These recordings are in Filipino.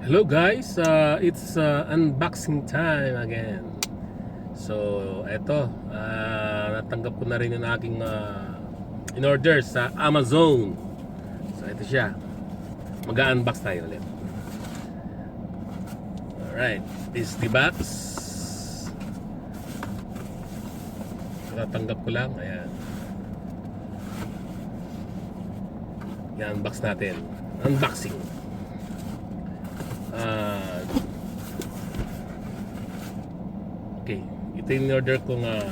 Hello guys, it's unboxing time again. So eto, natanggap ko na rin yung aking in-order sa Amazon. So ito siya, mag-unbox tayo ulit. Alright, this is the box. Natanggap ko lang, ayan. I-unbox natin, unboxing. Okay, ito yung order ko nga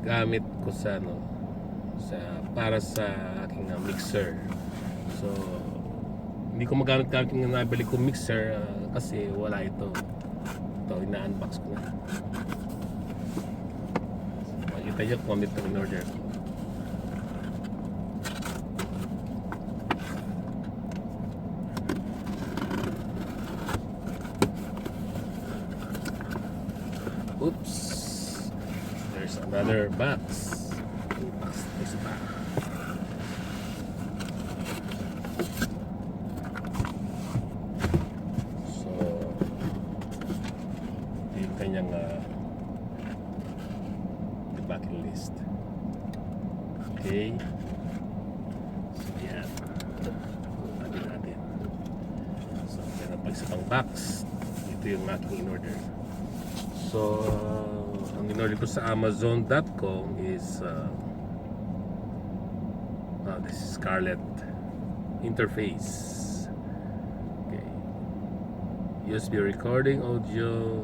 gamit ko sa para sa aking mixer. So hindi ko magamit yung nabili ko mixer kasi wala ito. Ito ina-unbox ko na. Makikita nyo kung ano ito in order ko. Oops, there's another box. This back. So, yung kanyang the bucket list. Okay. So, yan. Natin. So, meron pa isa pang box. Ito yung aking in-order. So, ang in-order ko sa Amazon.com is this is Scarlett interface. Okay. USB recording audio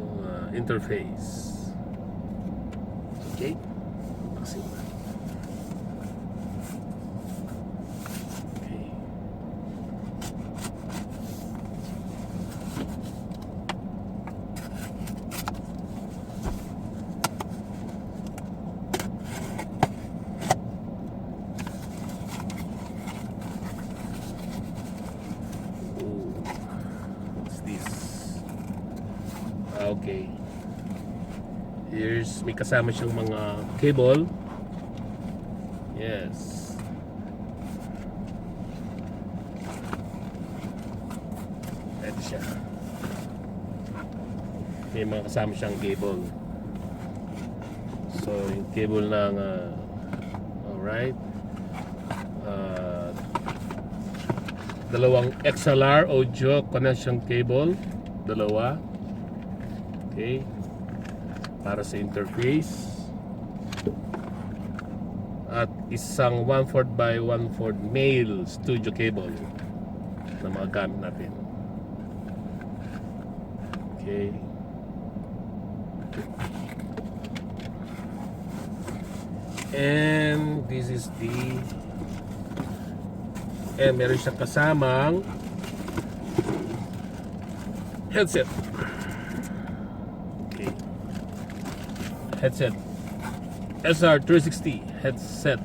interface. Okay. Unboxing. Okay. Okay. May kasama siyang mga cable. Yes. Ito siya. May mga kasama siyang cable. So, yung cable ng alright. Dalawang XLR audio connection cable. Dalawa. Okay, para sa interface at isang 1/4 by 1/4 male studio cable na mga gamit natin. Okay, and this is meron siyang kasamang headset. Headset SR360 headset.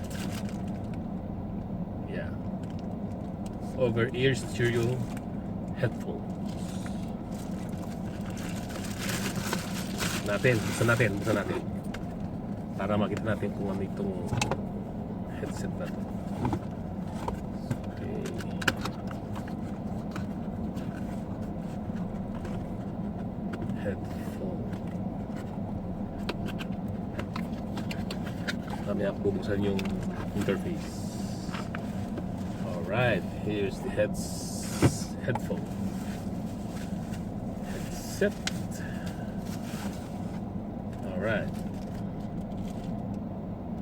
Yeah, over ear stereo headphones. Buksan natin para makita natin kung ano itong headset na to. Okay. Headphone. Kami bubuksan yung interface. Alright, here's the headphone headset. Alright.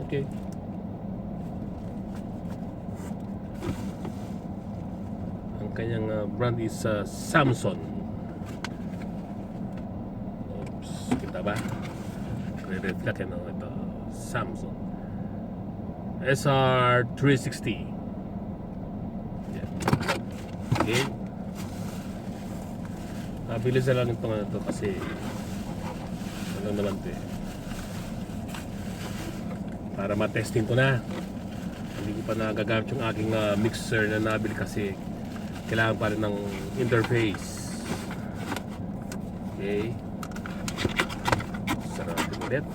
Okay. Ang kanyang brand is Samsung. Oops, kita ba? Reflect na ito. Samsung SR360. Yeah. Okay. Nabilis na lang itong ito kasi ano naman ito para matesting ko na. Hindi ko pa nagagamit yung aking mixer na nabili kasi kailangan pa rin ng interface. Okay. Sarap ulit.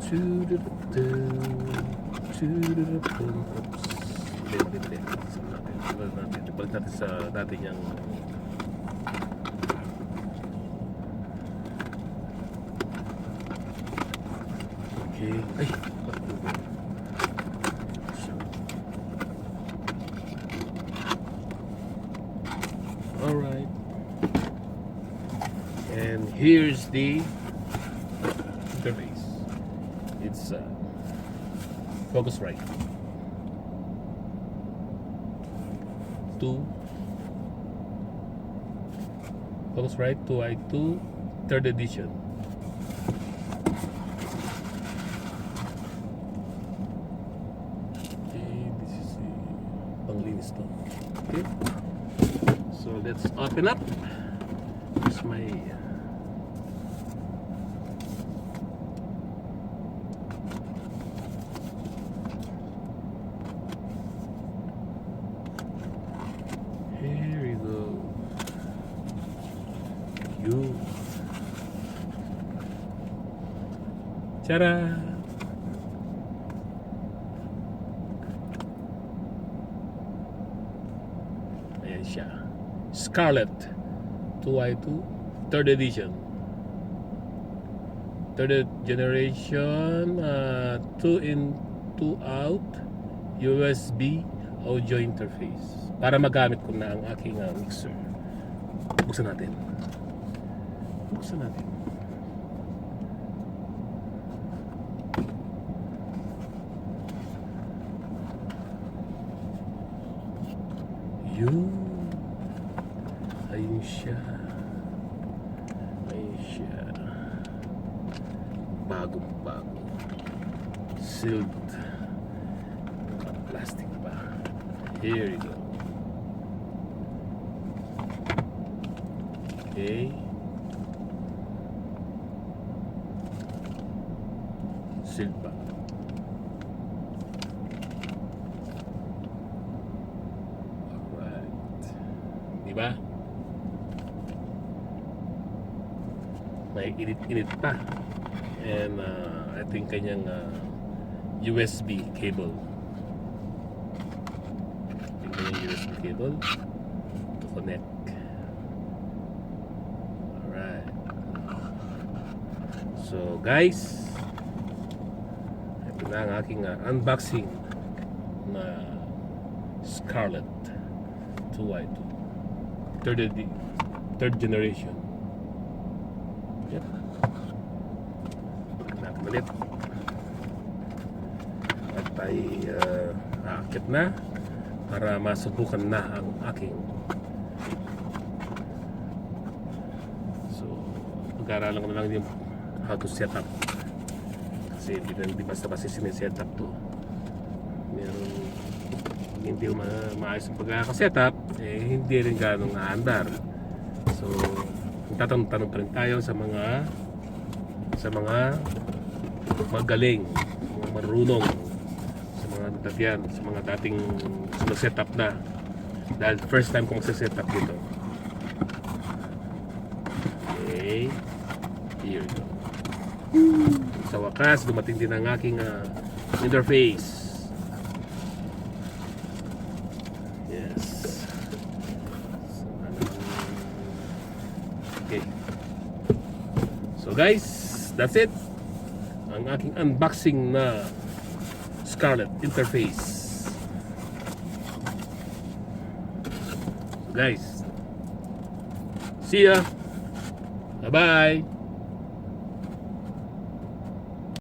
Balik natin sa dati niyang okay. Ay, alright. And here's the interface. It's Focusrite 2 Focusrite 2i2 3rd edition. Okay, this is the panglinis to. Okay, so let's open up. Here's my here we go. You. Tara. Ayan siya. Scarlett 2i2 3rd edition. 3rd generation, 2 in 2 out USB audio interface para magamit ko na ang aking mixer. Buksan natin. Yun. Ayun siya. Bagong-bago. Sealed. Plastic pa. Here you go. Okay. Sealed pa. Alright. Diba? May init-init pa. And I think kanyang USB cable. USB cable to connect. Alright. So guys, ito na ang aking unboxing na Scarlett 2i2 3rd generation. Yep. Natin ulit. At ay aakit na para masubukan na ang aking. So mag-aaralan ko na lang yung how to set up, kasi hindi basta-basta sineset up to. Meron hindi maayos ang pagkakaset up, hindi rin ganong aandar. So tatanong-tanong pa rin tayo sa mga magaling, mga marunong, sa mga dadyan, sa mga dating set up na, dahil first time kong set up dito. Okay, here we go. Sa wakas dumating din ang aking interface. Yes. Okay. So guys, that's it. Ang aking unboxing na Scarlett interface. So guys, see ya. Bye bye.